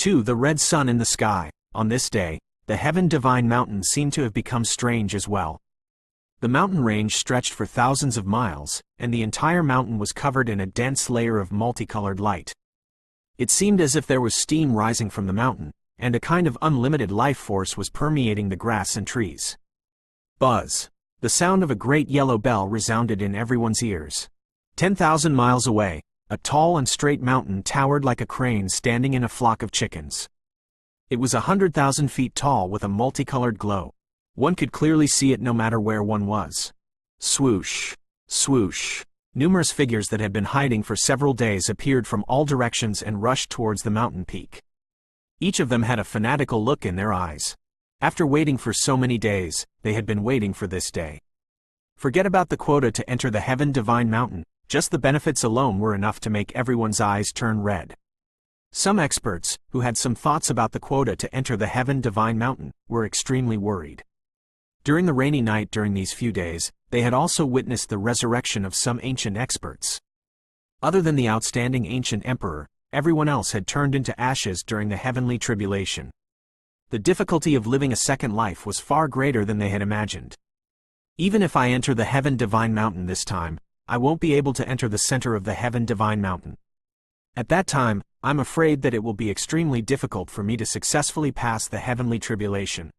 2. The red sun in the sky. On this day, the Heaven Divine Mountain seemed to have become strange as well. The mountain range stretched for thousands of miles, and the entire mountain was covered in a dense layer of multicolored light. It seemed as if there was steam rising from the mountain, and a kind of unlimited life force was permeating the grass and trees. Buzz! The sound of a great yellow bell resounded in everyone's ears. 10,000 miles away, a tall and straight mountain towered like a crane standing in a flock of chickens. It was 100,000 feet tall with a multicolored glow. One could clearly see it no matter where one was. Swoosh! Swoosh! Numerous figures that had been hiding for several days appeared from all directions and rushed towards the mountain peak. Each of them had a fanatical look in their eyes. After waiting for so many days, they had been waiting for this day. Forget about the quota to enter the Heaven Divine Mountain, just the benefits alone were enough to make everyone's eyes turn red. Some experts, who had some thoughts about the quota to enter the Heaven Divine Mountain, were extremely worried. During the rainy night during these few days, they had also witnessed the resurrection of some ancient experts. Other than the outstanding ancient emperor, everyone else had turned into ashes during the heavenly tribulation. The difficulty of living a second life was far greater than they had imagined. Even if I enter the Heaven Divine Mountain this time, I won't be able to enter the center of the Heaven Divine Mountain. At that time, I'm afraid that it will be extremely difficult for me to successfully pass the heavenly tribulation.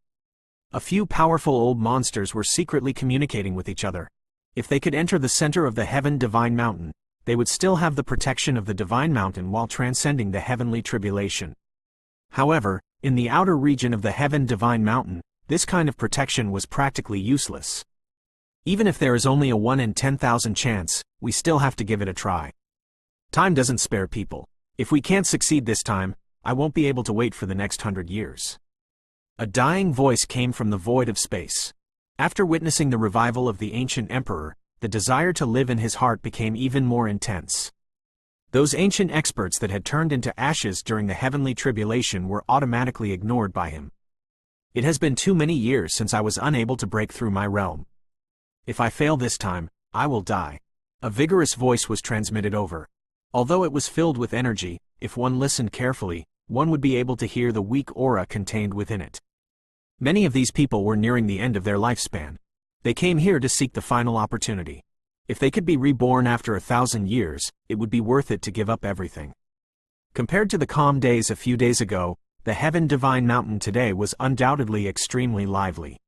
A few powerful old monsters were secretly communicating with each other. If they could enter the center of the Heaven Divine Mountain, they would still have the protection of the Divine Mountain while transcending the heavenly tribulation. However, in the outer region of the Heaven Divine Mountain, this kind of protection was practically useless. Even if there is only a 1 in 10,000 chance, we still have to give it a try. Time doesn't spare people. If we can't succeed this time, I won't be able to wait for the next 100 years. A dying voice came from the void of space. After witnessing the revival of the ancient emperor, the desire to live in his heart became even more intense. Those ancient experts that had turned into ashes during the heavenly tribulation were automatically ignored by him. It has been too many years since I was unable to break through my realm. If I fail this time, I will die. A vigorous voice was transmitted over. Although it was filled with energy, if one listened carefully, one would be able to hear the weak aura contained within it. Many of these people were nearing the end of their lifespan. They came here to seek the final opportunity. If they could be reborn after 1,000 years, it would be worth it to give up everything. Compared to the calm days a few days ago, the Heaven Divine Mountain today was undoubtedly extremely lively.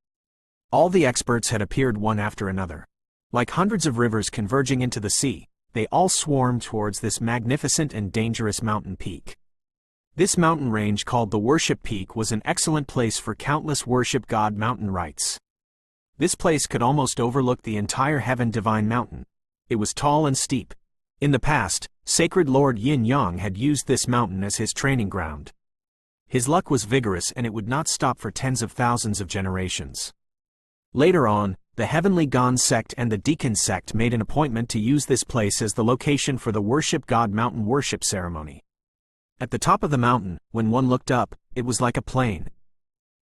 All the experts had appeared one after another. Like hundreds of rivers converging into the sea, they all swarmed towards this magnificent and dangerous mountain peak. This mountain range called the Worship Peak was an excellent place for countless worship God mountain rites. This place could almost overlook the entire Heaven Divine Mountain. It was tall and steep. In the past, Sacred Lord Yin Yang had used this mountain as his training ground. His luck was vigorous and it would not stop for tens of thousands of generations. Later on, the Heavenly Gone sect and the Deacon sect made an appointment to use this place as the location for the Worship God Mountain worship ceremony. At the top of the mountain, when one looked up, it was like a plain.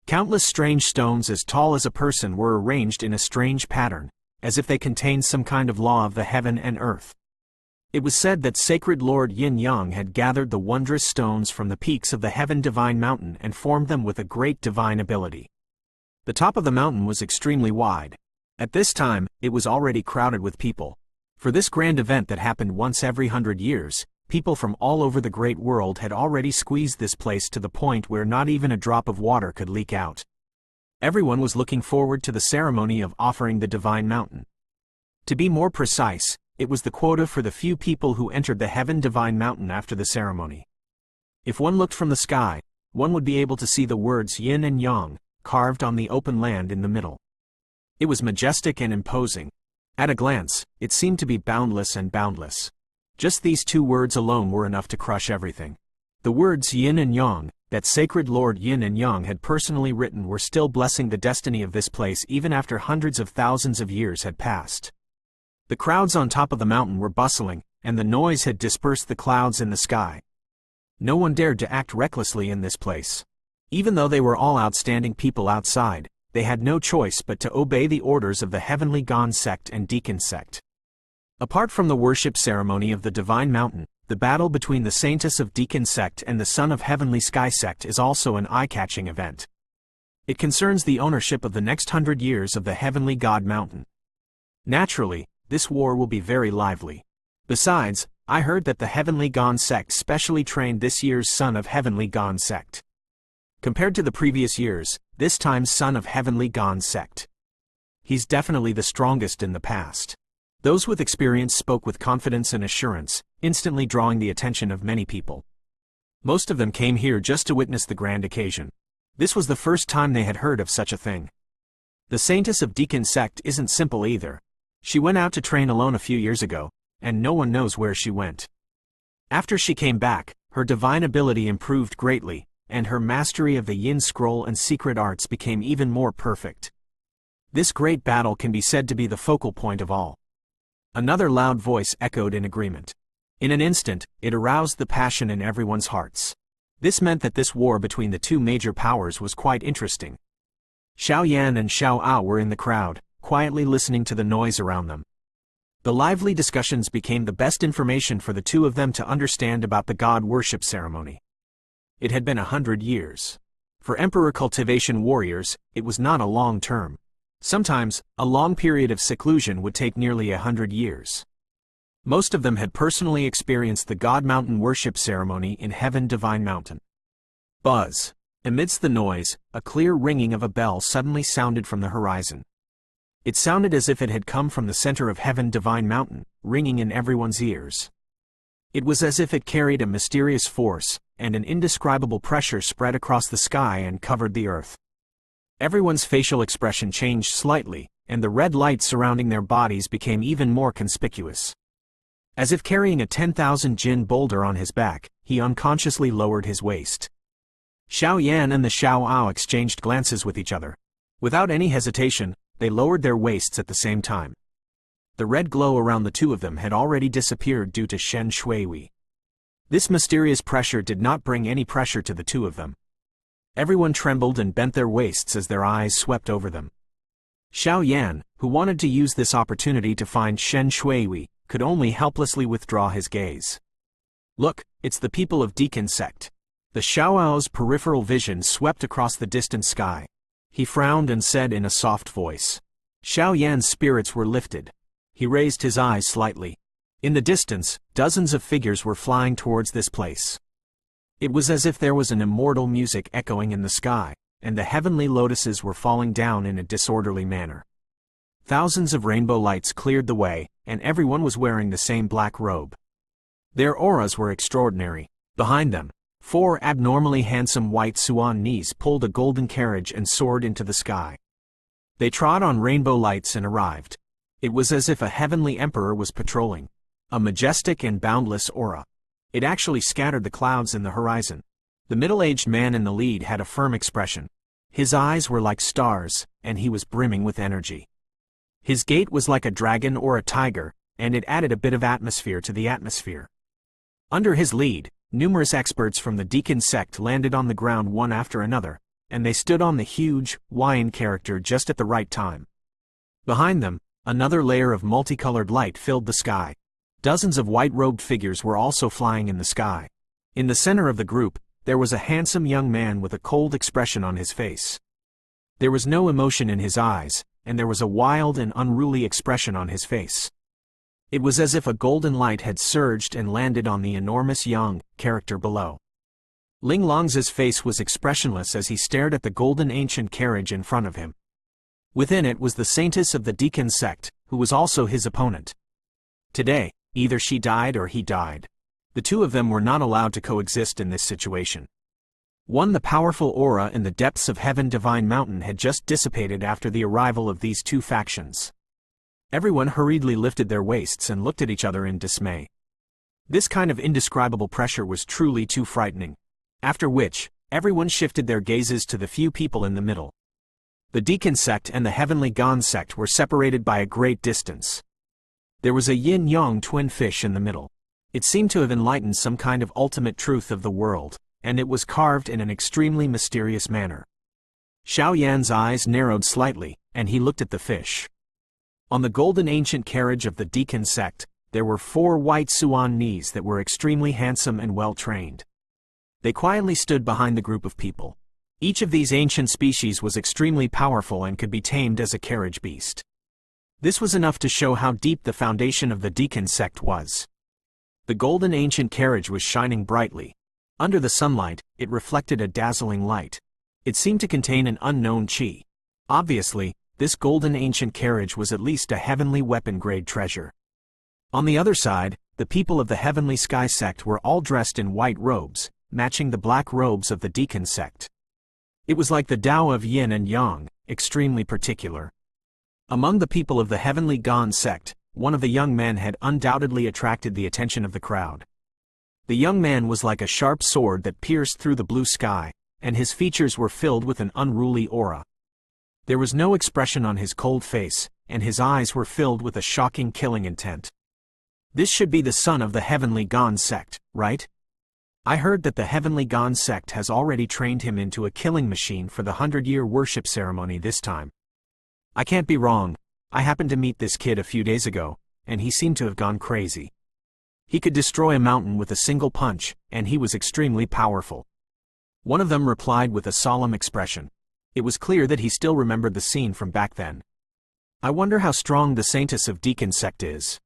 Countless strange stones as tall as a person were arranged in a strange pattern, as if they contained some kind of law of the heaven and earth. It was said that Sacred Lord Yin Yang had gathered the wondrous stones from the peaks of the Heaven Divine Mountain and formed them with a great divine ability. The top of the mountain was extremely wide. At this time, it was already crowded with people. For this grand event that happened once every 100 years, people from all over the great world had already squeezed this place to the point where not even a drop of water could leak out. Everyone was looking forward to the ceremony of offering the Divine Mountain. To be more precise, it was the quota for the few people who entered the Heaven Divine Mountain after the ceremony. If one looked from the sky, one would be able to see the words Yin and Yang carved on the open land in the middle. It was majestic and imposing. At a glance, it seemed to be boundless and boundless. Just these two words alone were enough to crush everything. The words Yin and Yang, that Sacred Lord Yin and Yang had personally written, were still blessing the destiny of this place even after hundreds of thousands of years had passed. The crowds on top of the mountain were bustling, and the noise had dispersed the clouds in the sky. No one dared to act recklessly in this place. Even though they were all outstanding people outside, they had no choice but to obey the orders of the Heavenly Gone sect and Deacon sect. Apart from the worship ceremony of the Divine Mountain, the battle between the Saintess of Deacon sect and the Son of Heavenly Sky sect is also an eye-catching event. It concerns the ownership of the next 100 years of the Heavenly God Mountain. Naturally, this war will be very lively. Besides, I heard that the Heavenly God sect specially trained this year's Son of Heavenly God sect. Compared to the previous years, this time's Son of Heavenly God sect. He's definitely the strongest in the past. Those with experience spoke with confidence and assurance, instantly drawing the attention of many people. Most of them came here just to witness the grand occasion. This was the first time they had heard of such a thing. The Saintess of Deacon sect isn't simple either. She went out to train alone a few years ago, and no one knows where she went. After she came back, her divine ability improved greatly, and her mastery of the Yin Scroll and secret arts became even more perfect. This great battle can be said to be the focal point of all. Another loud voice echoed in agreement. In an instant, it aroused the passion in everyone's hearts. This meant that this war between the two major powers was quite interesting. Xiao Yan and Xiao Ao were in the crowd, quietly listening to the noise around them. The lively discussions became the best information for the two of them to understand about the god worship ceremony. It had been 100 years. For emperor cultivation warriors, it was not a long term. Sometimes, a long period of seclusion would take nearly 100 years. Most of them had personally experienced the God Mountain worship ceremony in Heaven Divine Mountain. Buzz. Amidst the noise, a clear ringing of a bell suddenly sounded from the horizon. It sounded as if it had come from the center of Heaven Divine Mountain, ringing in everyone's ears. It was as if it carried a mysterious force, and an indescribable pressure spread across the sky and covered the earth. Everyone's facial expression changed slightly, and the red light surrounding their bodies became even more conspicuous. As if carrying a 10,000 jin boulder on his back, he unconsciously lowered his waist. Xiao Yan and the Xiao Ao exchanged glances with each other. Without any hesitation, they lowered their waists at the same time. The red glow around the two of them had already disappeared due to Shen Shuiwei. This mysterious pressure did not bring any pressure to the two of them. Everyone trembled and bent their waists as their eyes swept over them. Xiao Yan, who wanted to use this opportunity to find Shen Shuiwei, could only helplessly withdraw his gaze. Look, it's the people of Deacon sect. The Xiao Ao's peripheral vision swept across the distant sky. He frowned and said in a soft voice. Xiao Yan's spirits were lifted. He raised his eyes slightly. In the distance, dozens of figures were flying towards this place. It was as if there was an immortal music echoing in the sky, and the heavenly lotuses were falling down in a disorderly manner. Thousands of rainbow lights cleared the way, and everyone was wearing the same black robe. Their auras were extraordinary. Behind them, 4 abnormally handsome white Suan Nis pulled a golden carriage and soared into the sky. They trod on rainbow lights and arrived. It was as if a heavenly emperor was patrolling. A majestic and boundless aura. It actually scattered the clouds in the horizon. The middle-aged man in the lead had a firm expression. His eyes were like stars, and he was brimming with energy. His gait was like a dragon or a tiger, and it added a bit of atmosphere to the atmosphere. Under his lead, numerous experts from the Deacon sect landed on the ground one after another, and they stood on the huge, Hawaiian character just at the right time. Behind them, another layer of multicolored light filled the sky. Dozens of white-robed figures were also flying in the sky. In the center of the group, there was a handsome young man with a cold expression on his face. There was no emotion in his eyes, and there was a wild and unruly expression on his face. It was as if a golden light had surged and landed on the enormous young character below. Ling Long's face was expressionless as he stared at the golden ancient carriage in front of him. Within it was the Saintess of the Deacon sect, who was also his opponent. Today, either she died or he died. The two of them were not allowed to coexist in this situation. The powerful aura in the depths of Heaven Divine Mountain had just dissipated after the arrival of these two factions. Everyone hurriedly lifted their waists and looked at each other in dismay. This kind of indescribable pressure was truly too frightening. After which, everyone shifted their gazes to the few people in the middle. The Deacon sect and the Heavenly God sect were separated by a great distance. There was a yin-yang twin fish in the middle. It seemed to have enlightened some kind of ultimate truth of the world, and it was carved in an extremely mysterious manner. Xiao Yan's eyes narrowed slightly, and he looked at the fish. On the golden ancient carriage of the Deacon sect, there were 4 white Suan-Nis that were extremely handsome and well-trained. They quietly stood behind the group of people. Each of these ancient species was extremely powerful and could be tamed as a carriage beast. This was enough to show how deep the foundation of the Deacon sect was. The golden ancient carriage was shining brightly. Under the sunlight, it reflected a dazzling light. It seemed to contain an unknown chi. Obviously, this golden ancient carriage was at least a heavenly weapon-grade treasure. On the other side, the people of the Heavenly Sky sect were all dressed in white robes, matching the black robes of the Deacon sect. It was like the Tao of Yin and Yang, extremely particular. Among the people of the Heavenly Gan sect, one of the young men had undoubtedly attracted the attention of the crowd. The young man was like a sharp sword that pierced through the blue sky, and his features were filled with an unruly aura. There was no expression on his cold face, and his eyes were filled with a shocking killing intent. This should be the son of the Heavenly Gan sect, right? I heard that the Heavenly Gan sect has already trained him into a killing machine for the 100-year worship ceremony this time. I can't be wrong. I happened to meet this kid a few days ago, and he seemed to have gone crazy. He could destroy a mountain with a single punch, and he was extremely powerful. One of them replied with a solemn expression. It was clear that he still remembered the scene from back then. I wonder how strong the Saintess of Deacon sect is.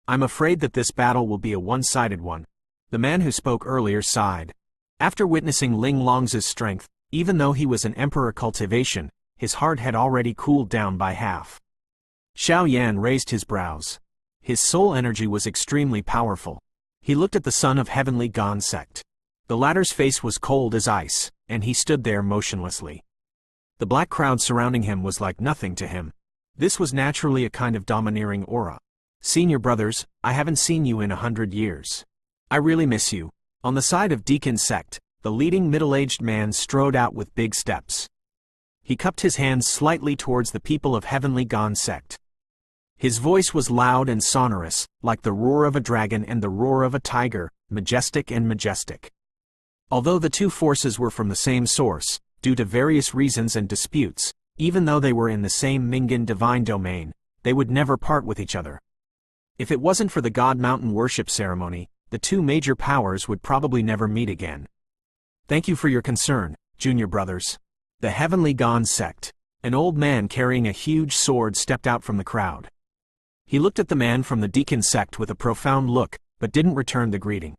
I'm afraid that this battle will be a one-sided one. The man who spoke earlier sighed. After witnessing Ling Long's strength, even though he was an emperor cultivation, his heart had already cooled down by half. Xiao Yan raised his brows. His soul energy was extremely powerful. He looked at the son of Heavenly Gan sect. The latter's face was cold as ice, and he stood there motionlessly. The black crowd surrounding him was like nothing to him. This was naturally a kind of domineering aura. Senior brothers, I haven't seen you in 100 years. I really miss you. On the side of Deacon sect, the leading middle-aged man strode out with big steps. He cupped his hands slightly towards the people of Heavenly Gan sect. His voice was loud and sonorous, like the roar of a dragon and the roar of a tiger, majestic and majestic. Although the two forces were from the same source, due to various reasons and disputes, even though they were in the same Mingan divine domain, they would never part with each other. If it wasn't for the God Mountain worship ceremony, the two major powers would probably never meet again. Thank you for your concern, junior brothers. The Heavenly Gan sect. An old man carrying a huge sword stepped out from the crowd. He looked at the man from the Deacon sect with a profound look, but didn't return the greeting.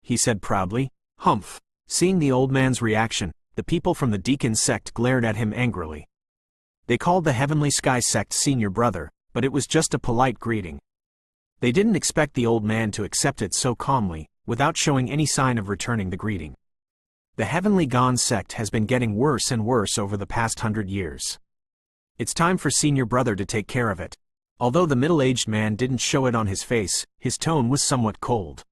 He said proudly, "Humph." Seeing the old man's reaction, the people from the Deacon sect glared at him angrily. They called the Heavenly Sky sect senior brother, but it was just a polite greeting. They didn't expect the old man to accept it so calmly, without showing any sign of returning the greeting. The Heavenly Gan sect has been getting worse and worse over the past 100 years. It's time for senior brother to take care of it. Although the middle-aged man didn't show it on his face, his tone was somewhat cold.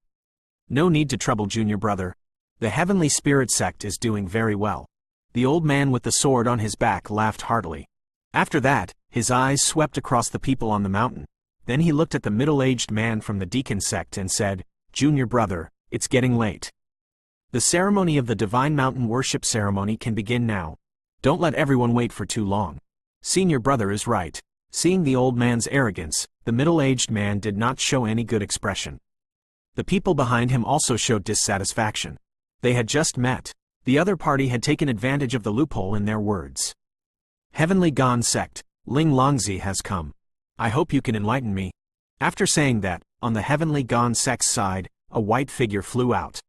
No need to trouble junior brother. The Heavenly Spirit sect is doing very well. The old man with the sword on his back laughed heartily. After that, his eyes swept across the people on the mountain. Then he looked at the middle-aged man from the Deacon sect and said, "Junior brother, it's getting late. The ceremony of the Divine Mountain Worship Ceremony can begin now. Don't let everyone wait for too long." Senior brother is right. Seeing the old man's arrogance, the middle-aged man did not show any good expression. The people behind him also showed dissatisfaction. They had just met. The other party had taken advantage of the loophole in their words. Heavenly Gan sect, Ling Longzi has come. I hope you can enlighten me. After saying that, on the Heavenly Gan sect's side, a white figure flew out.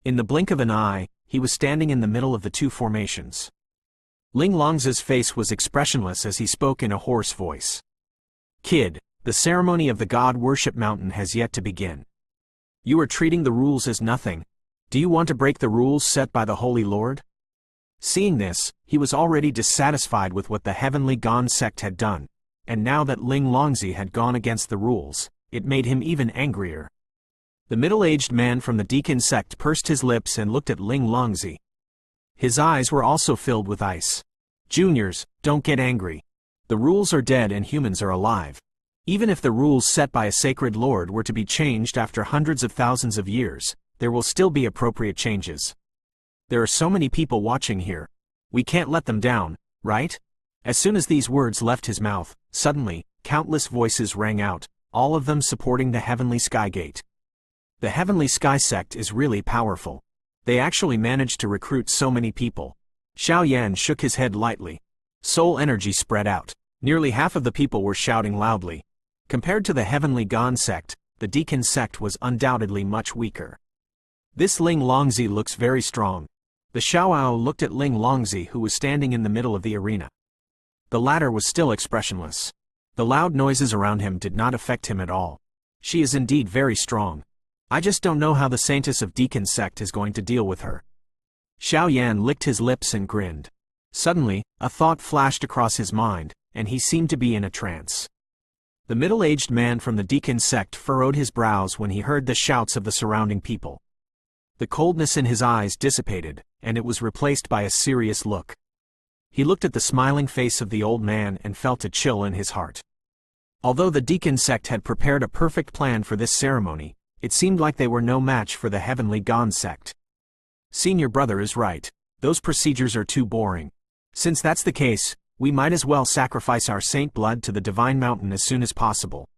In the blink of an eye, he was standing in the middle of the two formations. Ling Longzi's face was expressionless as he spoke in a hoarse voice. "Kid, the ceremony of the God Worship Mountain has yet to begin. You are treating the rules as nothing. Do you want to break the rules set by the Holy Lord?" Seeing this, he was already dissatisfied with what the Heavenly Gan sect had done, and now that Ling Longzi had gone against the rules, it made him even angrier. The middle-aged man from the Deacon sect pursed his lips and looked at Ling Longzi. His eyes were also filled with ice. "Juniors, don't get angry. The rules are dead and humans are alive. Even if the rules set by a sacred lord were to be changed after hundreds of thousands of years, there will still be appropriate changes. There are so many people watching here. We can't let them down, right?" As soon as these words left his mouth, suddenly, countless voices rang out. all of them supporting the Heavenly Sky Gate. The Heavenly Sky sect is really powerful. They actually managed to recruit so many people. Xiao Yan shook his head lightly. Soul energy spread out. Nearly half of the people were shouting loudly. Compared to the Heavenly Gone sect, the Deacon sect was undoubtedly much weaker. This Ling Longzi looks very strong. The Xiaoao looked at Ling Longzi, who was standing in the middle of the arena. The latter was still expressionless. The loud noises around him did not affect him at all. She is indeed very strong. I just don't know how the Saintess of Deacon sect is going to deal with her. Xiao Yan licked his lips and grinned. Suddenly, a thought flashed across his mind, and he seemed to be in a trance. The middle-aged man from the Deacon sect furrowed his brows when he heard the shouts of the surrounding people. The coldness in his eyes dissipated, and it was replaced by a serious look. He looked at the smiling face of the old man and felt a chill in his heart. Although the Deacon sect had prepared a perfect plan for this ceremony, it seemed like they were no match for the Heavenly Gone sect. Senior brother is right. Those procedures are too boring. Since that's the case, we might as well sacrifice our saint blood to the Divine Mountain as soon as possible.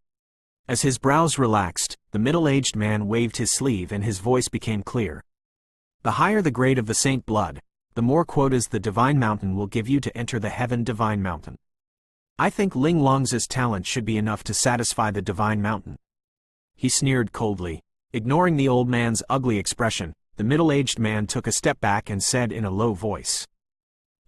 As his brows relaxed, the middle-aged man waved his sleeve and his voice became clear. The higher the grade of the saint blood, the more quotas the Divine Mountain will give you to enter the Heaven Divine Mountain. I think Ling Long's talent should be enough to satisfy the Divine Mountain. He sneered coldly. Ignoring the old man's ugly expression, the middle-aged man took a step back and said in a low voice,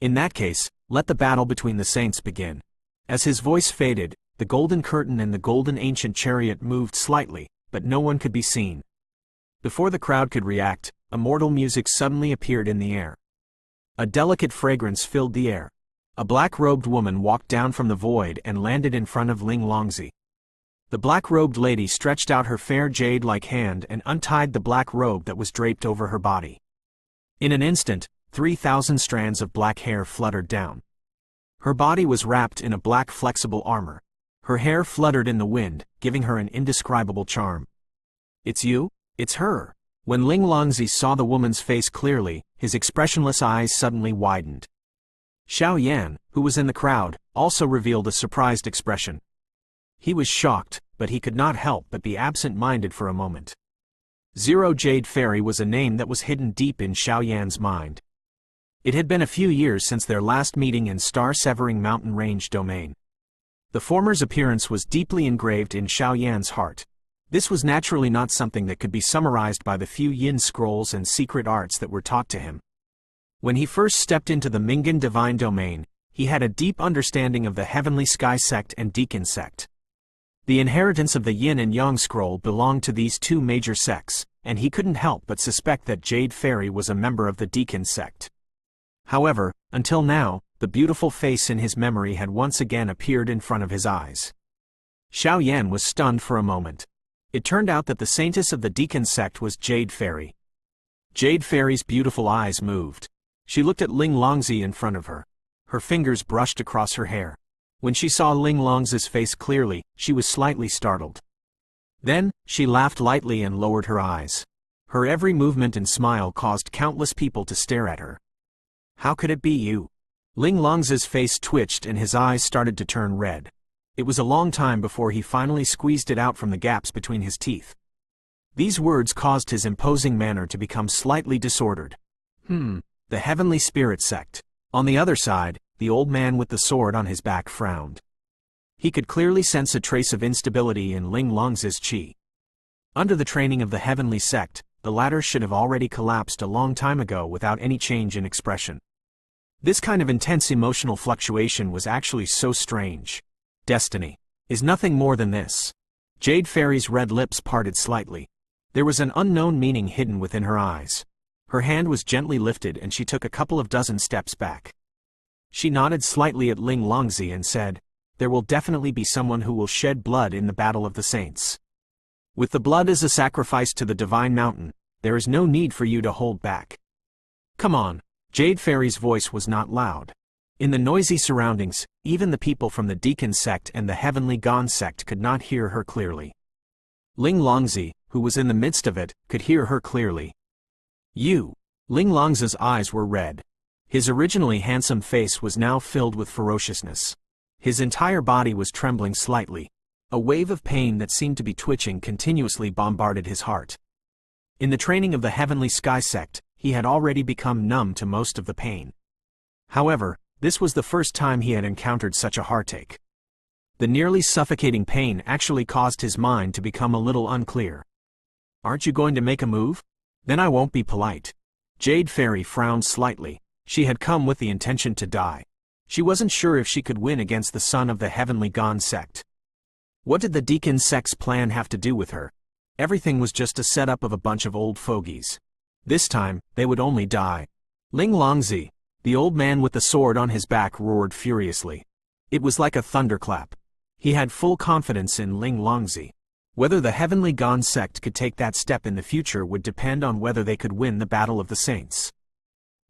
"In that case, let the battle between the saints begin." As his voice faded, the golden curtain and the golden ancient chariot moved slightly, but no one could be seen. Before the crowd could react, immortal music suddenly appeared in the air. A delicate fragrance filled the air. A black-robed woman walked down from the void and landed in front of Ling Longzi. The black-robed lady stretched out her fair jade-like hand and untied the black robe that was draped over her body. In an instant, 3,000 strands of black hair fluttered down. Her body was wrapped in a black flexible armor. Her hair fluttered in the wind, giving her an indescribable charm. "It's you? It's her." When Ling Longzi saw the woman's face clearly, his expressionless eyes suddenly widened. Xiao Yan, who was in the crowd, also revealed a surprised expression. He was shocked, but he could not help but be absent-minded for a moment. Zero Jade Fairy was a name that was hidden deep in Xiao Yan's mind. It had been a few years since their last meeting in Star-Severing Mountain Range domain. The former's appearance was deeply engraved in Xiao Yan's heart. This was naturally not something that could be summarized by the few yin scrolls and secret arts that were taught to him. When he first stepped into the Mingan Divine Domain, he had a deep understanding of the Heavenly Sky Sect and Deacon Sect. The inheritance of the Yin and Yang scroll belonged to these two major sects, and he couldn't help but suspect that Jade Fairy was a member of the Deacon Sect. However, until now, the beautiful face in his memory had once again appeared in front of his eyes. Xiao Yan was stunned for a moment. It turned out that the Saintess of the Deacon Sect was Jade Fairy. Jade Fairy's beautiful eyes moved. She looked at Ling Longzi in front of her. Her fingers brushed across her hair. When she saw Ling Longzi's face clearly, she was slightly startled. Then, she laughed lightly and lowered her eyes. Her every movement and smile caused countless people to stare at her. "How could it be you?" Ling Longzi's face twitched and his eyes started to turn red. It was a long time before he finally squeezed it out from the gaps between his teeth. These words caused his imposing manner to become slightly disordered. The Heavenly Spirit Sect. On the other side, the old man with the sword on his back frowned. He could clearly sense a trace of instability in Ling Longzi's chi. Under the training of the Heavenly Sect, the latter should have already collapsed a long time ago without any change in expression. This kind of intense emotional fluctuation was actually so strange. Destiny is nothing more than this. Jade Fairy's red lips parted slightly. There was an unknown meaning hidden within her eyes. Her hand was gently lifted and she took a couple of dozen steps back. She nodded slightly at Ling Longzi and said, "There will definitely be someone who will shed blood in the Battle of the Saints. With the blood as a sacrifice to the Divine Mountain, there is no need for you to hold back. Come on." Jade Fairy's voice was not loud. In the noisy surroundings, even the people from the Deacon Sect and the Heavenly Gone Sect could not hear her clearly. Ling Longzi, who was in the midst of it, could hear her clearly. "You." Ling Longzi's eyes were red. His originally handsome face was now filled with ferociousness. His entire body was trembling slightly. A wave of pain that seemed to be twitching continuously bombarded his heart. In the training of the Heavenly Sky sect, he had already become numb to most of the pain. However, this was the first time he had encountered such a heartache. The nearly suffocating pain actually caused his mind to become a little unclear. "Aren't you going to make a move? Then I won't be polite." Jade Fairy frowned slightly. She had come with the intention to die. She wasn't sure if she could win against the son of the Heavenly Gone sect. What did the Deacon sect's plan have to do with her? Everything was just a setup of a bunch of old fogies. This time, they would only die. Ling Longzi, the old man with the sword on his back, roared furiously. It was like a thunderclap. He had full confidence in Ling Longzi. Whether the Heavenly Gone sect could take that step in the future would depend on whether they could win the Battle of the Saints.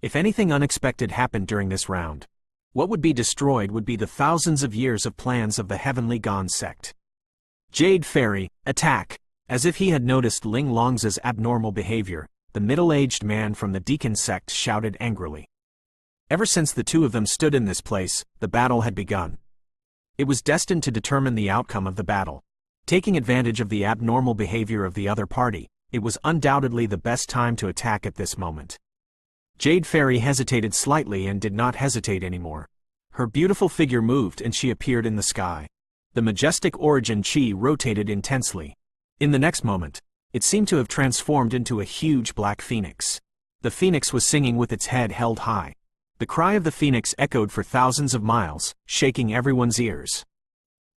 If anything unexpected happened during this round, what would be destroyed would be the thousands of years of plans of the Heavenly Gone sect. Jade Fairy, attack! As if he had noticed Ling Longzi's abnormal behavior, the middle-aged man from the Deacon sect shouted angrily. Ever since the two of them stood in this place, the battle had begun. It was destined to determine the outcome of the battle. Taking advantage of the abnormal behavior of the other party, it was undoubtedly the best time to attack at this moment. Jade Fairy hesitated slightly and did not hesitate anymore. Her beautiful figure moved and she appeared in the sky. The majestic origin chi rotated intensely. In the next moment, it seemed to have transformed into a huge black phoenix. The phoenix was singing with its head held high. The cry of the phoenix echoed for thousands of miles, shaking everyone's ears.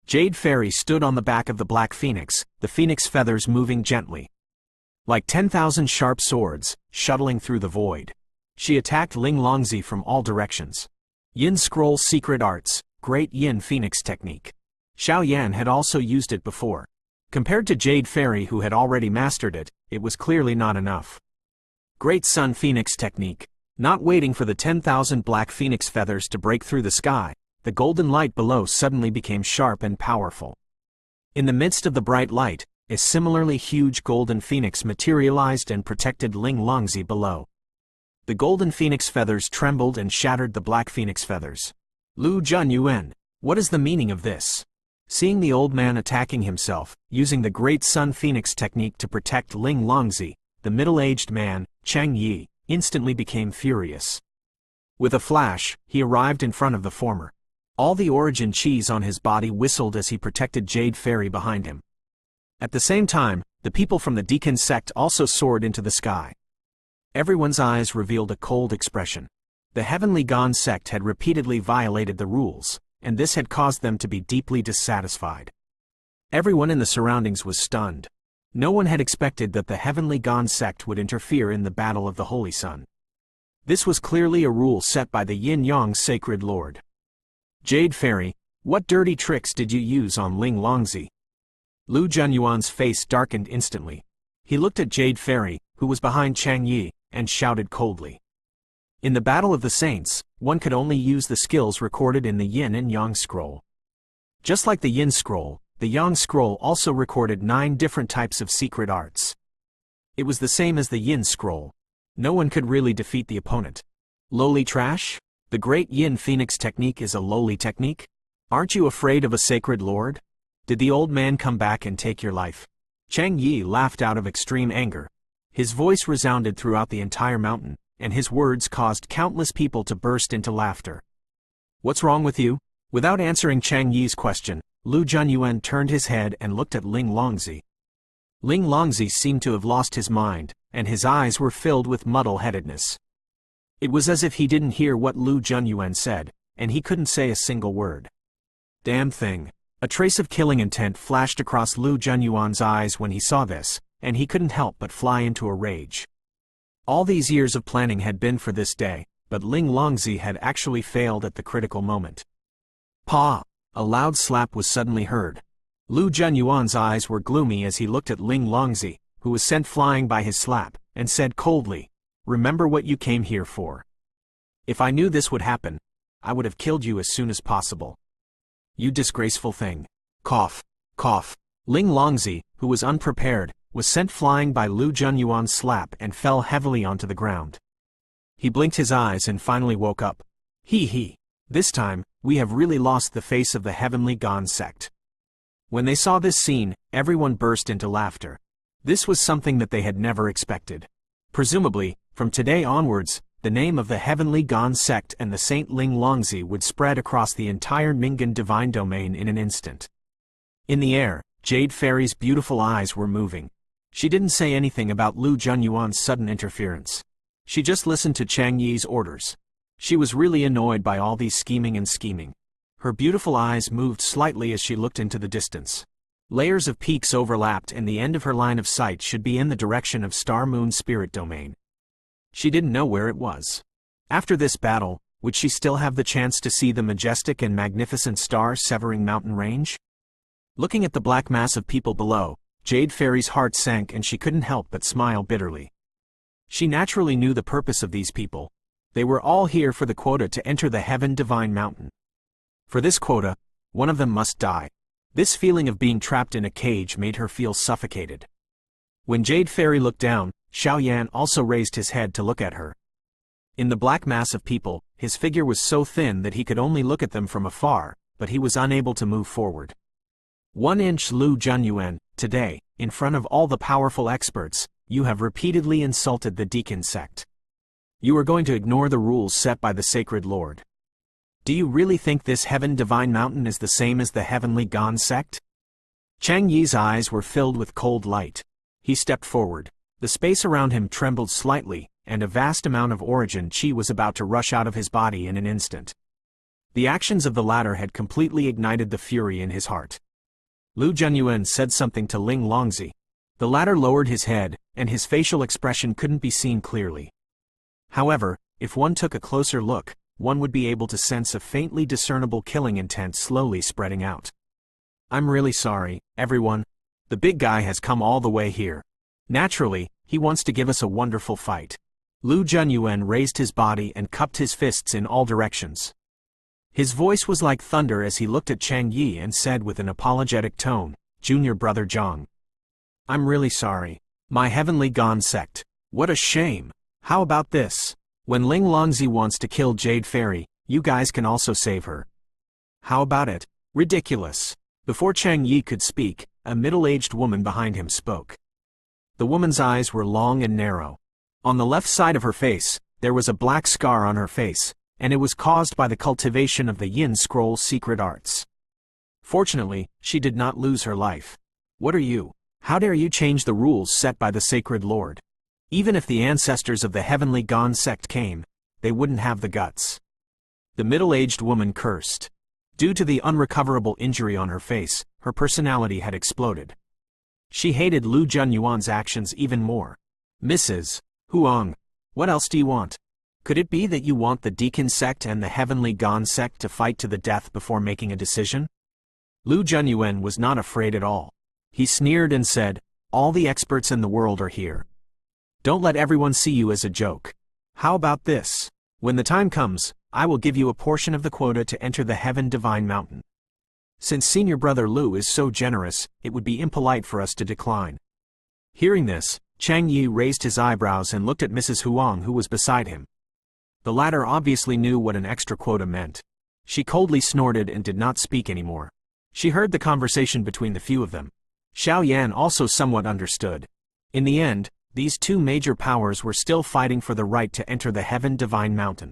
Jade Fairy stood on the back of the black phoenix, the phoenix feathers moving gently. Like 10,000 sharp swords, shuttling through the void. She attacked Ling Longzi from all directions. Yin Scroll Secret Arts, Great Yin Phoenix Technique. Xiao Yan had also used it before. Compared to Jade Fairy, who had already mastered it, it was clearly not enough. Great Sun Phoenix Technique. Not waiting for the 10,000 black phoenix feathers to break through the sky, the golden light below suddenly became sharp and powerful. In the midst of the bright light, a similarly huge golden phoenix materialized and protected Ling Longzi below. The golden phoenix feathers trembled and shattered the black phoenix feathers. Lu Junyuan, what is the meaning of this? Seeing the old man attacking himself, using the Great Sun Phoenix technique to protect Ling Longzi, the middle-aged man, Chang Yi, instantly became furious. With a flash, he arrived in front of the former. All the origin chis on his body whistled as he protected Jade Fairy behind him. At the same time, the people from the Deacon sect also soared into the sky. Everyone's eyes revealed a cold expression. The Heavenly Gone sect had repeatedly violated the rules, and this had caused them to be deeply dissatisfied. Everyone in the surroundings was stunned. No one had expected that the Heavenly Gone sect would interfere in the Battle of the Holy Sun. This was clearly a rule set by the Yin-Yang Sacred Lord. Jade Fairy, what dirty tricks did you use on Ling Longzi? Lu Junyuan's face darkened instantly. He looked at Jade Fairy, who was behind Chang Yi, and shouted coldly. In the Battle of the Saints, one could only use the skills recorded in the Yin and Yang scroll. Just like the Yin scroll, the Yang scroll also recorded 9 different types of secret arts. It was the same as the Yin scroll. No one could really defeat the opponent. Lowly trash? The Great Yin Phoenix technique is a lowly technique? Aren't you afraid of a sacred lord? Did the old man come back and take your life? Chang Yi laughed out of extreme anger. His voice resounded throughout the entire mountain, and his words caused countless people to burst into laughter. What's wrong with you? Without answering Chang Yi's question, Lu Junyuan turned his head and looked at Ling Longzi. Ling Longzi seemed to have lost his mind, and his eyes were filled with muddle-headedness. It was as if he didn't hear what Lu Junyuan said, and he couldn't say a single word. Damn thing. A trace of killing intent flashed across Lu Junyuan's eyes when he saw this, and he couldn't help but fly into a rage. All these years of planning had been for this day, but Ling Longzi had actually failed at the critical moment. Pa! A loud slap was suddenly heard. Lu Junyuan's eyes were gloomy as he looked at Ling Longzi, who was sent flying by his slap, and said coldly, "Remember what you came here for. If I knew this would happen, I would have killed you as soon as possible. You disgraceful thing." Cough, cough. Ling Longzi, who was unprepared, was sent flying by Lu Junyuan's slap and fell heavily onto the ground. He blinked his eyes and finally woke up. He. This time, we have really lost the face of the Heavenly Gone sect. When they saw this scene, everyone burst into laughter. This was something that they had never expected. Presumably, from today onwards, the name of the Heavenly Gone sect and the Saint Ling Longzi would spread across the entire Mingan divine domain in an instant. In the air, Jade Fairy's beautiful eyes were moving. She didn't say anything about Lu Junyuan's sudden interference. She just listened to Chang Yi's orders. She was really annoyed by all these scheming. Her beautiful eyes moved slightly as she looked into the distance. Layers of peaks overlapped and the end of her line of sight should be in the direction of Star Moon Spirit Domain. She didn't know where it was. After this battle, would she still have the chance to see the majestic and magnificent star-severing mountain range? Looking at the black mass of people below, Jade Fairy's heart sank and she couldn't help but smile bitterly. She naturally knew the purpose of these people. They were all here for the quota to enter the Heaven Divine Mountain. For this quota, one of them must die. This feeling of being trapped in a cage made her feel suffocated. When Jade Fairy looked down, Xiao Yan also raised his head to look at her. In the black mass of people, his figure was so thin that he could only look at them from afar, but he was unable to move forward. 1-inch Lu Junyuan, today, in front of all the powerful experts, you have repeatedly insulted the Deacon sect. You are going to ignore the rules set by the Sacred Lord. Do you really think this Heaven Divine Mountain is the same as the Heavenly Gone sect? Chang Yi's eyes were filled with cold light. He stepped forward. The space around him trembled slightly, and a vast amount of origin chi was about to rush out of his body in an instant. The actions of the latter had completely ignited the fury in his heart. Lu Junyuan said something to Ling Longzi. The latter lowered his head, and his facial expression couldn't be seen clearly. However, if one took a closer look, one would be able to sense a faintly discernible killing intent slowly spreading out. I'm really sorry, everyone. The big guy has come all the way here. Naturally, he wants to give us a wonderful fight. Lu Junyuan raised his body and cupped his fists in all directions. His voice was like thunder as he looked at Chang Yi and said with an apologetic tone, Junior Brother Zhang. I'm really sorry. My Heavenly Gone sect. What a shame. How about this? When Ling Longzi wants to kill Jade Fairy, you guys can also save her. How about it? Ridiculous. Before Chang Yi could speak, a middle-aged woman behind him spoke. The woman's eyes were long and narrow. On the left side of her face, there was a black scar on her face, and it was caused by the cultivation of the Yin Scroll secret arts. Fortunately, she did not lose her life. What are you? How dare you change the rules set by the Sacred Lord? Even if the ancestors of the Heavenly Gone sect came, they wouldn't have the guts. The middle-aged woman cursed. Due to the unrecoverable injury on her face, her personality had exploded. She hated Lu Junyuan's actions even more. Mrs. Huang, what else do you want? Could it be that you want the Deacon sect and the Heavenly Gone sect to fight to the death before making a decision? Lu Junyuan was not afraid at all. He sneered and said, all the experts in the world are here. Don't let everyone see you as a joke. How about this? When the time comes, I will give you a portion of the quota to enter the Heaven Divine Mountain. Since Senior Brother Lu is so generous, it would be impolite for us to decline. Hearing this, Chang Yi raised his eyebrows and looked at Mrs. Huang who was beside him. The latter obviously knew what an extra quota meant. She coldly snorted and did not speak anymore. She heard the conversation between the few of them. Xiao Yan also somewhat understood. In the end, these two major powers were still fighting for the right to enter the Heaven Divine Mountain.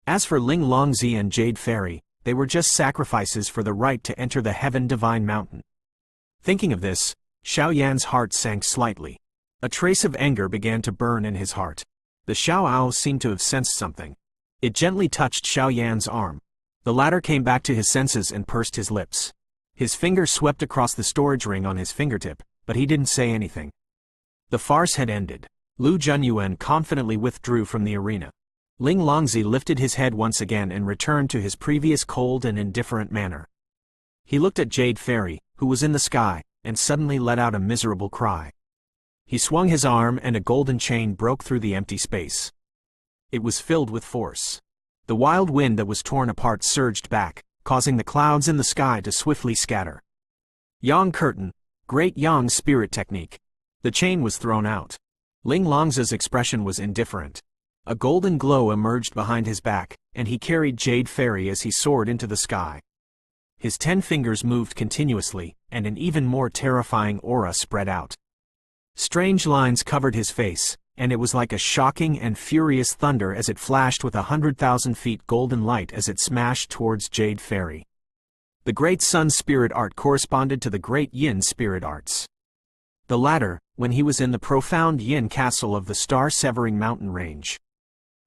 As for Ling Longzi and Jade Fairy, they were just sacrifices for the right to enter the Heaven Divine Mountain. Thinking of this, Xiao Yan's heart sank slightly. A trace of anger began to burn in his heart. The Xiao Ao seemed to have sensed something. It gently touched Xiao Yan's arm. The latter came back to his senses and pursed his lips. His finger swept across the storage ring on his fingertip, but he didn't say anything. The farce had ended. Lu Junyuan confidently withdrew from the arena. Ling Longzi lifted his head once again and returned to his previous cold and indifferent manner. He looked at Jade Fairy, who was in the sky, and suddenly let out a miserable cry. He swung his arm and a golden chain broke through the empty space. It was filled with force. The wild wind that was torn apart surged back, causing the clouds in the sky to swiftly scatter. Yang Curtain, Great Yang Spirit Technique. The chain was thrown out. Ling Longzi's expression was indifferent. A golden glow emerged behind his back, and he carried Jade Fairy as he soared into the sky. His 10 fingers moved continuously, and an even more terrifying aura spread out. Strange lines covered his face, and it was like a shocking and furious thunder as it flashed with 100,000 feet golden light as it smashed towards Jade Fairy. The Great Sun spirit art corresponded to the Great Yin spirit arts. The latter, when he was in the profound Yin castle of the star-severing mountain range.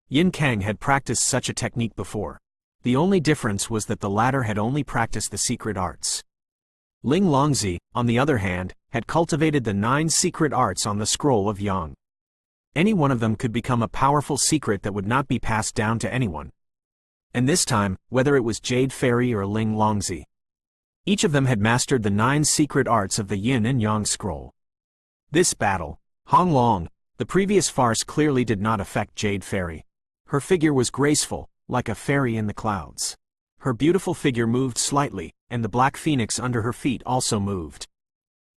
Yin Kang had practiced such a technique before. The only difference was that the latter had only practiced the secret arts. Ling Longzi, on the other hand, had cultivated the 9 secret arts on the scroll of Yang. Any one of them could become a powerful secret that would not be passed down to anyone. And this time, whether it was Jade Fairy or Ling Longzi, each of them had mastered the 9 secret arts of the Yin and Yang scroll. This battle, Hong Long, the previous farce clearly did not affect Jade Fairy. Her figure was graceful, like a fairy in the clouds. Her beautiful figure moved slightly, and the black phoenix under her feet also moved.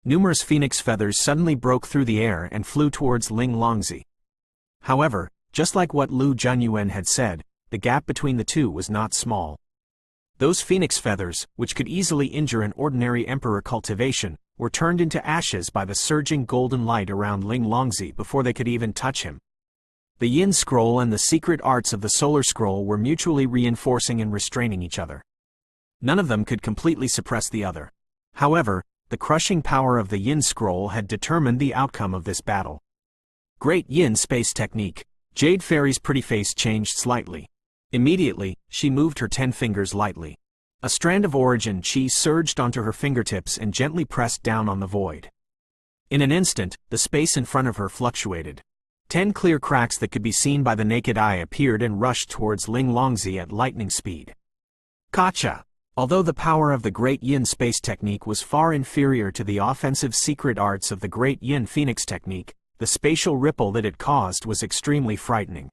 Numerous phoenix feathers suddenly broke through the air and flew towards Ling Longzi. However, just like what Lu Junyuan had said, the gap between the two was not small. Those phoenix feathers, which could easily injure an ordinary emperor cultivation, were turned into ashes by the surging golden light around Ling Longzi before they could even touch him. The Yin scroll and the secret arts of the solar scroll were mutually reinforcing and restraining each other. None of them could completely suppress the other. However, the crushing power of the Yin scroll had determined the outcome of this battle. Great Yin space technique. Jade Fairy's pretty face changed slightly. Immediately, she moved her 10 fingers lightly. A strand of origin chi surged onto her fingertips and gently pressed down on the void. In an instant, the space in front of her fluctuated. 10 clear cracks that could be seen by the naked eye appeared and rushed towards Ling Longzi at lightning speed. Gotcha! Although the power of the Great Yin space technique was far inferior to the offensive secret arts of the Great Yin Phoenix technique, the spatial ripple that it caused was extremely frightening.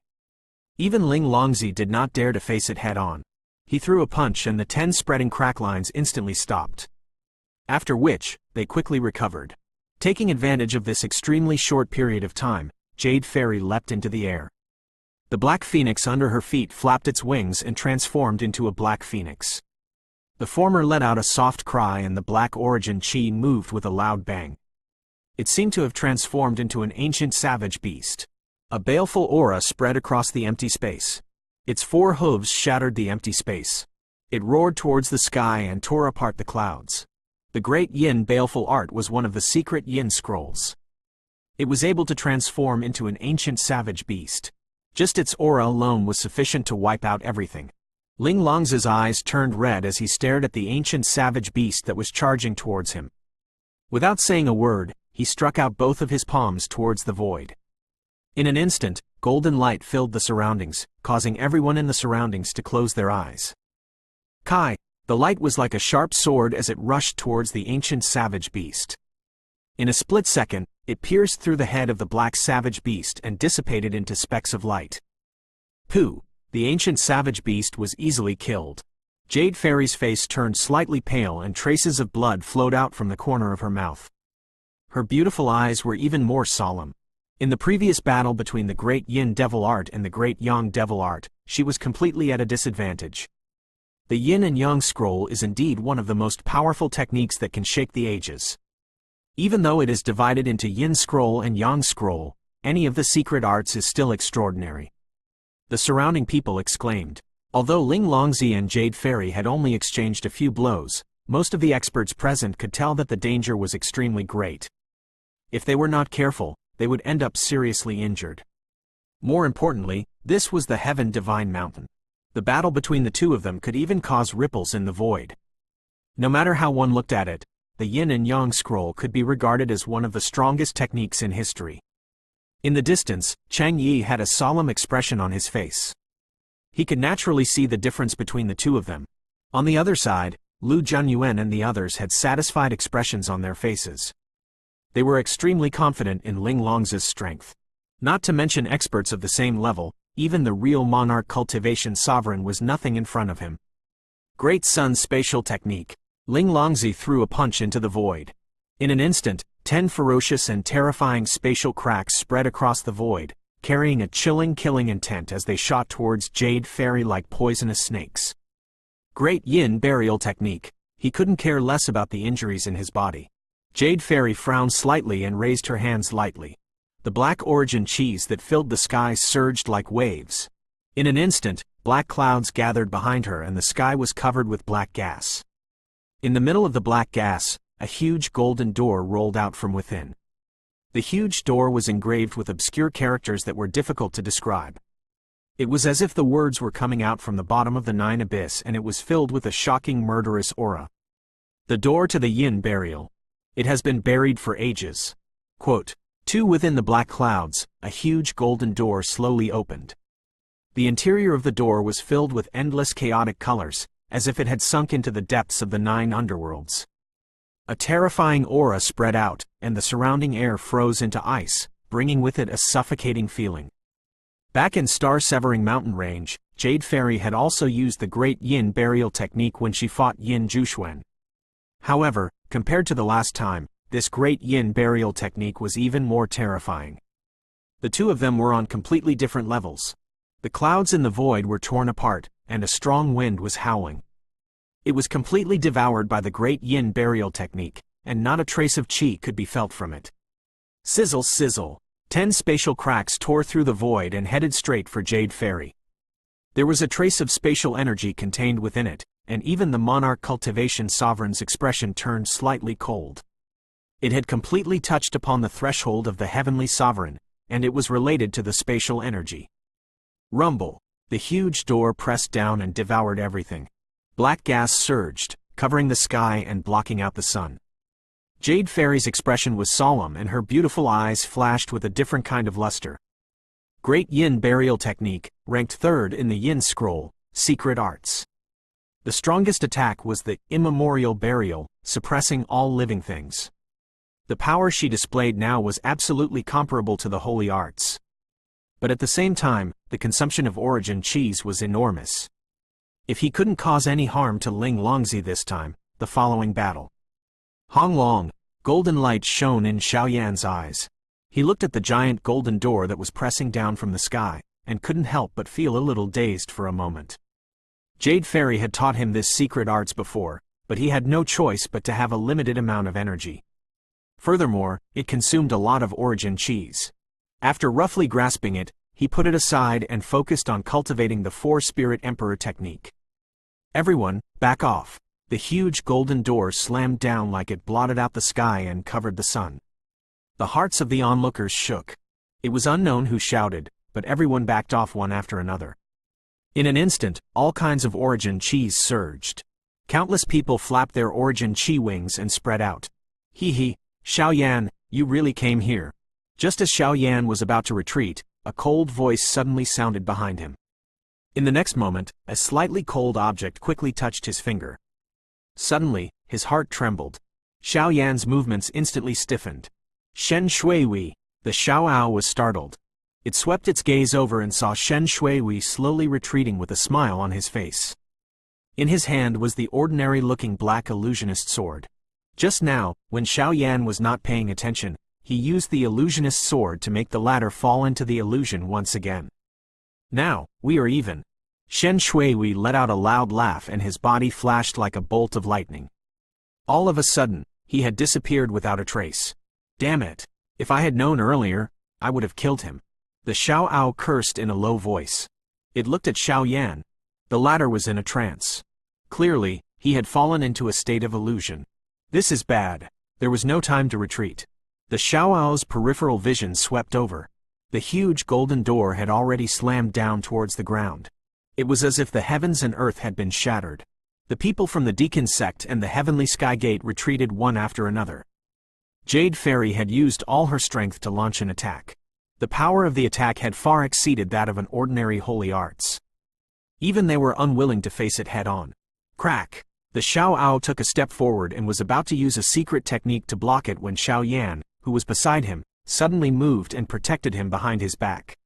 Even Ling Longzi did not dare to face it head-on. He threw a punch and the 10 spreading crack lines instantly stopped. After which, they quickly recovered. Taking advantage of this extremely short period of time, Jade Fairy leapt into the air. The black phoenix under her feet flapped its wings and transformed into a black phoenix. The former let out a soft cry and the black origin chi moved with a loud bang. It seemed to have transformed into an ancient savage beast. A baleful aura spread across the empty space. Its 4 hooves shattered the empty space. It roared towards the sky and tore apart the clouds. The Great Yin baleful art was one of the secret Yin scrolls. It was able to transform into an ancient savage beast. Just its aura alone was sufficient to wipe out everything. Ling Longzi's eyes turned red as he stared at the ancient savage beast that was charging towards him. Without saying a word, he struck out both of his palms towards the void. In an instant, golden light filled the surroundings, causing everyone in the surroundings to close their eyes. Kai! The light was like a sharp sword as it rushed towards the ancient savage beast. In a split second, it pierced through the head of the black savage beast and dissipated into specks of light. Pooh! The ancient savage beast was easily killed. Jade Fairy's face turned slightly pale and traces of blood flowed out from the corner of her mouth. Her beautiful eyes were even more solemn. In the previous battle between the Great Yin Devil Art and the Great Yang Devil Art, she was completely at a disadvantage. The Yin and Yang scroll is indeed one of the most powerful techniques that can shake the ages. Even though it is divided into Yin scroll and Yang scroll, any of the secret arts is still extraordinary. The surrounding people exclaimed. Although Ling Longzi and Jade Fairy had only exchanged a few blows, most of the experts present could tell that the danger was extremely great. If they were not careful, they would end up seriously injured. More importantly, this was the Heaven Divine Mountain. The battle between the two of them could even cause ripples in the void. No matter how one looked at it, the Yin and Yang scroll could be regarded as one of the strongest techniques in history. In the distance, Chang Yi had a solemn expression on his face. He could naturally see the difference between the two of them. On the other side, Lu Junyuan and the others had satisfied expressions on their faces. They were extremely confident in Ling Longzi's strength. Not to mention experts of the same level, even the real monarch cultivation sovereign was nothing in front of him. Great Sun spatial technique. Ling Longzi threw a punch into the void. In an instant, 10 ferocious and terrifying spatial cracks spread across the void, carrying a chilling killing intent as they shot towards Jade Fairy like poisonous snakes. Great Yin burial technique. He couldn't care less about the injuries in his body. Jade Fairy frowned slightly and raised her hands lightly. The black origin cheese that filled the skies surged like waves. In an instant, black clouds gathered behind her and the sky was covered with black gas. In the middle of the black gas, a huge golden door rolled out from within. The huge door was engraved with obscure characters that were difficult to describe. It was as if the words were coming out from the bottom of the nine abyss, and it was filled with a shocking murderous aura. The door to the Yin burial. It has been buried for ages. Quote, 2 Within the black clouds, a huge golden door slowly opened. The interior of the door was filled with endless chaotic colors, as if it had sunk into the depths of the 9 underworlds. A terrifying aura spread out, and the surrounding air froze into ice, bringing with it a suffocating feeling. Back in Star-Severing Mountain Range, Jade Fairy had also used the Great Yin Burial Technique when she fought Yin Juxuan. However, compared to the last time, this Great Yin Burial Technique was even more terrifying. The two of them were on completely different levels. The clouds in the void were torn apart, and a strong wind was howling. It was completely devoured by the Great Yin Burial Technique, and not a trace of chi could be felt from it. Sizzle, sizzle. 10 spatial cracks tore through the void and headed straight for Jade Fairy. There was a trace of spatial energy contained within it, and even the Monarch Cultivation Sovereign's expression turned slightly cold. It had completely touched upon the threshold of the Heavenly Sovereign, and it was related to the spatial energy. Rumble. The huge door pressed down and devoured everything. Black gas surged, covering the sky and blocking out the sun. Jade Fairy's expression was solemn and her beautiful eyes flashed with a different kind of luster. Great Yin Burial Technique, ranked 3rd in the Yin Scroll, Secret Arts. The strongest attack was the Immemorial Burial, suppressing all living things. The power she displayed now was absolutely comparable to the Holy Arts. But at the same time, the consumption of origin cheese was enormous. If he couldn't cause any harm to Ling Longzi this time, the following battle. Hong Long, golden light shone in Xiaoyan's eyes. He looked at the giant golden door that was pressing down from the sky, and couldn't help but feel a little dazed for a moment. Jade Fairy had taught him this secret arts before, but he had no choice but to have a limited amount of energy. Furthermore, it consumed a lot of origin cheese. After roughly grasping it, he put it aside and focused on cultivating the Four-Spirit Emperor technique. Everyone, back off. The huge golden door slammed down like it blotted out the sky and covered the sun. The hearts of the onlookers shook. It was unknown who shouted, but everyone backed off one after another. In an instant, all kinds of origin cheese surged. Countless people flapped their origin chi wings and spread out. Hee hee. Xiaoyan, you really came here. Just as Xiaoyan was about to retreat, a cold voice suddenly sounded behind him. In the next moment, a slightly cold object quickly touched his finger. Suddenly, his heart trembled. Xiaoyan's movements instantly stiffened. Shen Shuiwei, the Xiaoao was startled. It swept its gaze over and saw Shen Shuiwei slowly retreating with a smile on his face. In his hand was the ordinary-looking black illusionist sword. Just now, when Xiaoyan was not paying attention, he used the illusionist's sword to make the latter fall into the illusion once again. Now, we are even. Shen Shuiwei let out a loud laugh and his body flashed like a bolt of lightning. All of a sudden, he had disappeared without a trace. Damn it! If I had known earlier, I would have killed him. The Xiaoao cursed in a low voice. It looked at Xiaoyan. The latter was in a trance. Clearly, he had fallen into a state of illusion. This is bad. There was no time to retreat. The Xiaoao's peripheral vision swept over. The huge golden door had already slammed down towards the ground. It was as if the heavens and earth had been shattered. The people from the Deacon sect and the Heavenly Sky Gate retreated one after another. Jade Fairy had used all her strength to launch an attack. The power of the attack had far exceeded that of an ordinary holy arts. Even they were unwilling to face it head-on. Crack! The Xiaoao took a step forward and was about to use a secret technique to block it when Xiaoyan, who was beside him, suddenly moved and protected him behind his back.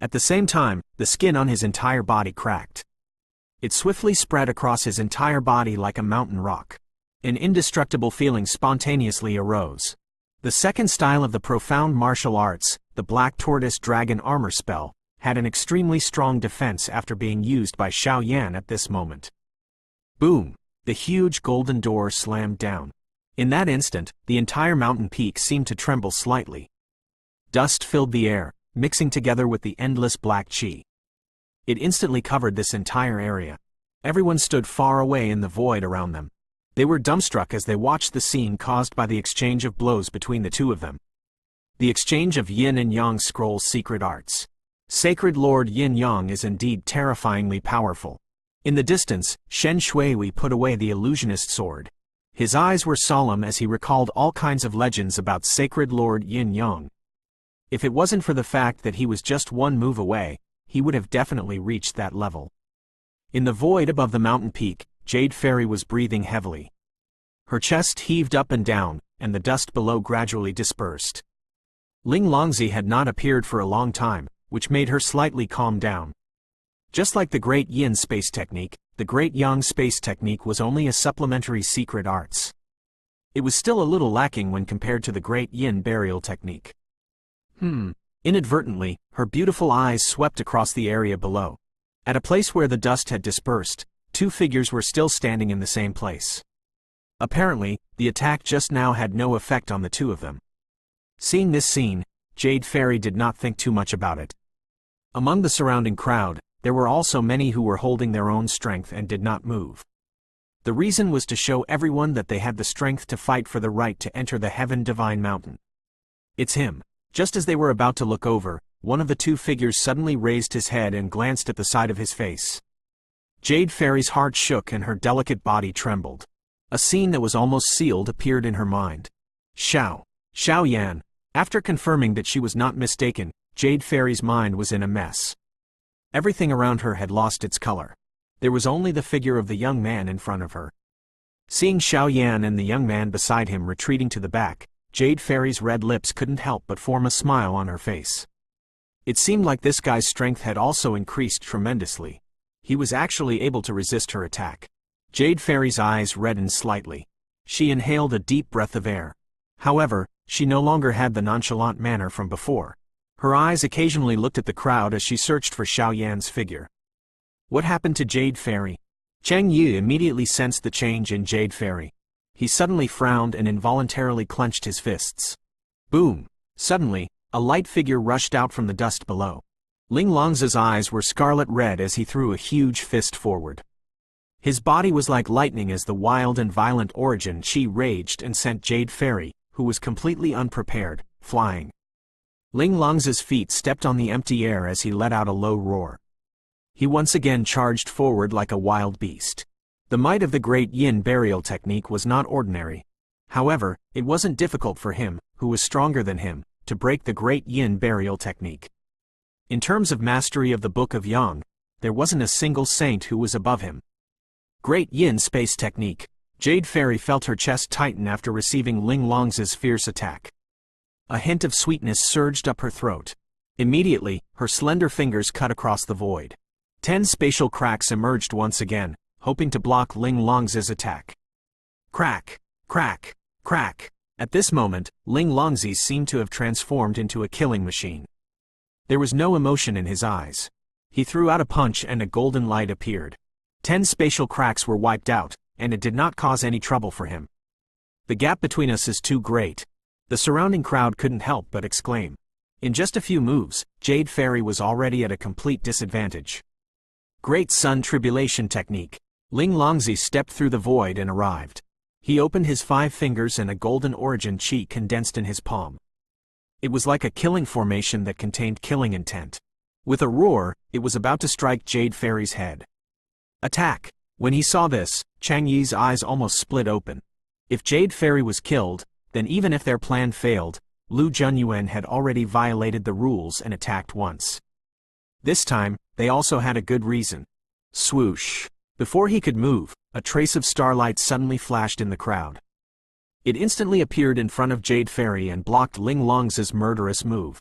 At the same time, the skin on his entire body cracked. It swiftly spread across his entire body like a mountain rock. An indestructible feeling spontaneously arose. The second style of the profound martial arts, the Black Tortoise Dragon Armor spell, had an extremely strong defense after being used by Xiaoyan at this moment. Boom! The huge golden door slammed down. In that instant, the entire mountain peak seemed to tremble slightly. Dust filled the air, mixing together with the endless black chi. It instantly covered this entire area. Everyone stood far away in the void around them. They were dumbstruck as they watched the scene caused by the exchange of blows between the two of them. The exchange of yin and yang scrolls secret arts. Sacred Lord Yin Yang is indeed terrifyingly powerful. In the distance, Shen Shuiwei put away the illusionist sword. His eyes were solemn as he recalled all kinds of legends about Sacred Lord Yin Yang. If it wasn't for the fact that he was just one move away, he would have definitely reached that level. In the void above the mountain peak, Jade Fairy was breathing heavily. Her chest heaved up and down, and the dust below gradually dispersed. Ling Longzi had not appeared for a long time, which made her slightly calm down. Just like the Great Yin space technique, the Great Yang space technique was only a supplementary secret arts. It was still a little lacking when compared to the Great Yin burial technique. Inadvertently, her beautiful eyes swept across the area below. At a place where the dust had dispersed, two figures were still standing in the same place. Apparently, the attack just now had no effect on the two of them. Seeing this scene, Jade Fairy did not think too much about it. Among the surrounding crowd, there were also many who were holding their own strength and did not move. The reason was to show everyone that they had the strength to fight for the right to enter the Heaven Divine Mountain. It's him. Just as they were about to look over, one of the two figures suddenly raised his head and glanced at the side of his face. Jade Fairy's heart shook and her delicate body trembled. A scene that was almost sealed appeared in her mind. Xiao Yan. After confirming that she was not mistaken, Jade Fairy's mind was in a mess. Everything around her had lost its color. There was only the figure of the young man in front of her. Seeing Xiao Yan and the young man beside him retreating to the back, Jade Fairy's red lips couldn't help but form a smile on her face. It seemed like this guy's strength had also increased tremendously. He was actually able to resist her attack. Jade Fairy's eyes reddened slightly. She inhaled a deep breath of air. However, she no longer had the nonchalant manner from before. Her eyes occasionally looked at the crowd as she searched for Xiao Yan's figure. What happened to Jade Fairy? Cheng Yi immediately sensed the change in Jade Fairy. He suddenly frowned and involuntarily clenched his fists. Boom! Suddenly, a light figure rushed out from the dust below. Ling Longzi's eyes were scarlet red as he threw a huge fist forward. His body was like lightning as the wild and violent origin chi raged and sent Jade Fairy, who was completely unprepared, flying. Ling Longzi's feet stepped on the empty air as he let out a low roar. He once again charged forward like a wild beast. The might of the Great Yin burial technique was not ordinary. However, it wasn't difficult for him, who was stronger than him, to break the Great Yin burial technique. In terms of mastery of the Book of Yang, there wasn't a single saint who was above him. Great Yin space technique. Jade Fairy felt her chest tighten after receiving Ling Longzi's fierce attack. A hint of sweetness surged up her throat. Immediately, her slender fingers cut across the void. 10 spatial cracks emerged once again, hoping to block Ling Longzi's attack. Crack! Crack! Crack! At this moment, Ling Longzi seemed to have transformed into a killing machine. There was no emotion in his eyes. He threw out a punch and a golden light appeared. 10 spatial cracks were wiped out, and it did not cause any trouble for him. The gap between us is too great. The surrounding crowd couldn't help but exclaim. In just a few moves, Jade Fairy was already at a complete disadvantage. Great Sun Tribulation Technique. Ling Longzi stepped through the void and arrived. He opened his 5 fingers and a golden origin chi condensed in his palm. It was like a killing formation that contained killing intent. With a roar, it was about to strike Jade Fairy's head. Attack! When he saw this, Chang Yi's eyes almost split open. If Jade Fairy was killed, then even if their plan failed, Lu Junyuan had already violated the rules and attacked once. This time, they also had a good reason. Swoosh! Before he could move, a trace of starlight suddenly flashed in the crowd. It instantly appeared in front of Jade Fairy and blocked Ling Longzi's murderous move.